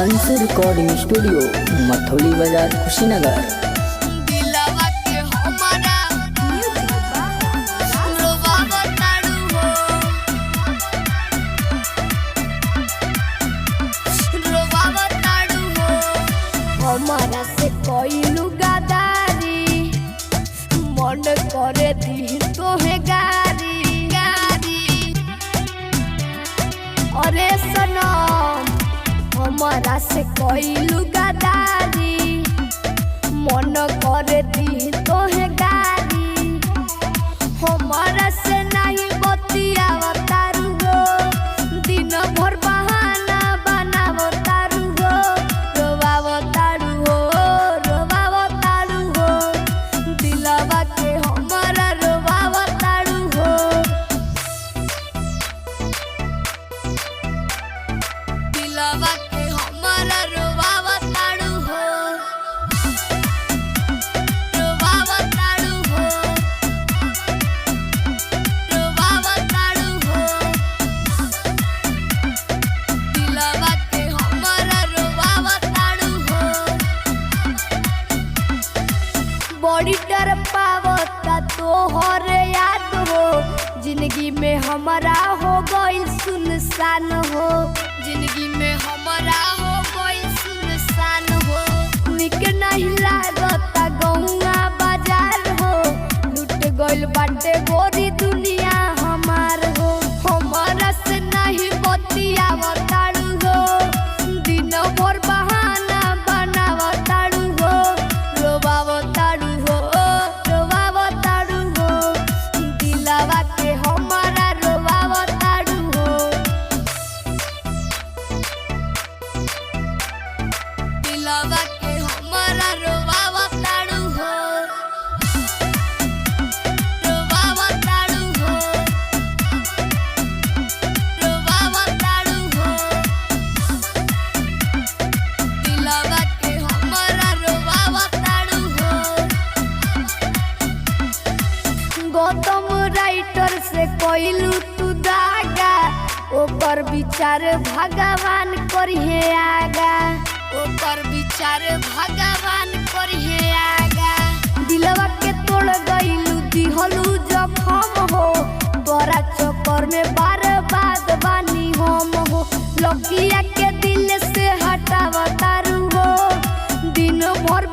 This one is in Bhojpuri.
अंशु रिकॉर्डिंग स्टूडियो मथौली बाजार कुशीनगर। हमारा से कोई लुगादारी मन करे दी तो है गारी गारी। अरे सनम हमारा से कोई लुगादारी मन करे दी तो है गारी। हमारा से नहीं बतियावा तारू हो दिन भर बहाना बनावो तारू हो रोवावो तारू हो रोवावो तारू हो दिलवा के हमारा रोवावो तारू हो। दिलवा के हमारा रोवावो तारू हो रोवावो तारू हो रोवावो तारू हो दिलवा के हमारा रोवावो तारू हो। बड़ी डर पावता तोहर याद हो जिंदगी में हमारा हो गइल सुनसान हो जिंदगी में हमारा हो गइल सुनसान हो। निक नहीं लागता गौआ बाजार हो लूट गइल बाटे गोरी दुनिया हमार हो। हमारा से नहीं बतियावा तारू हो दिन भर बहाना बनावा तारू हो रोवावो तारू हो रोवावो तारू हो दिलवा के हमारा रोवावो तारू हो। दिलवा के हमारा रोवावो तारू हो रोवावो तारू हो रोवावो तारू हो दिलवा के हमारा रोवावो तारू हो। गौतम राइटर से कोइलू तू दागा ओकर विचार भगवान करिहे आगा ओकर विचार भगवान करिहे आगा। दिलवा के तोड़ गइलू दिहलू जखम हो तोरा चक्कर में बर्बाद बानी हम हो। लकिया के दिल से हटावा तारू हो दिन भर